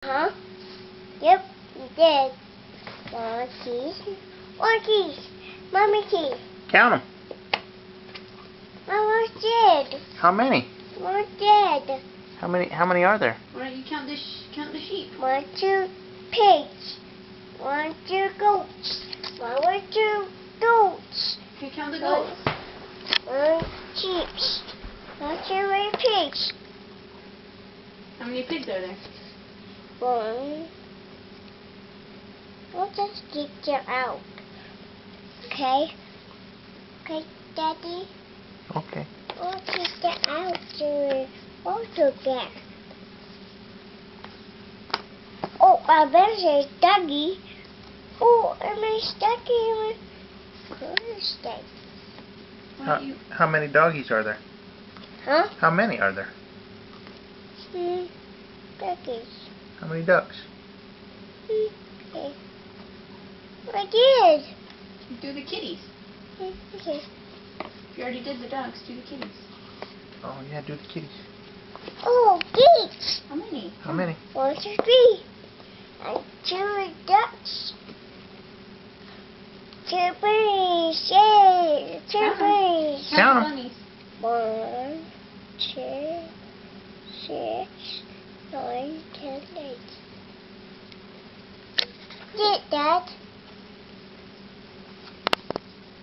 Huh? Yep, you did. Monkeys. Monkeys. Mommy key. Count them. Mama's dead. How many? Mama's dead. How many are there? Why don't you count the sheep? 1, 2 pigs. 1, 2 goats. 1, 2 goats. Okay, count the goats. 1 sheep. 1, 2 pigs. How many pigs are there? 1. We'll just get you out. Okay? Okay, Daddy? Okay. We'll get you out to also there. Oh, I better say Dougie. Oh, I mean Dougie. How many doggies are there? Huh? How many are there? Duckies. How many ducks? Okay. I did. Do the kitties. Okay. If you already did the ducks, do the kitties. Oh yeah, do the kitties. Oh, geese. How many? How many? 1, 2, 3. And 2 ducks. 2 birds. Yay. 2 birds. Count 'em. Bunnies. 1, 2, 6, 9, 10, 8. Did that?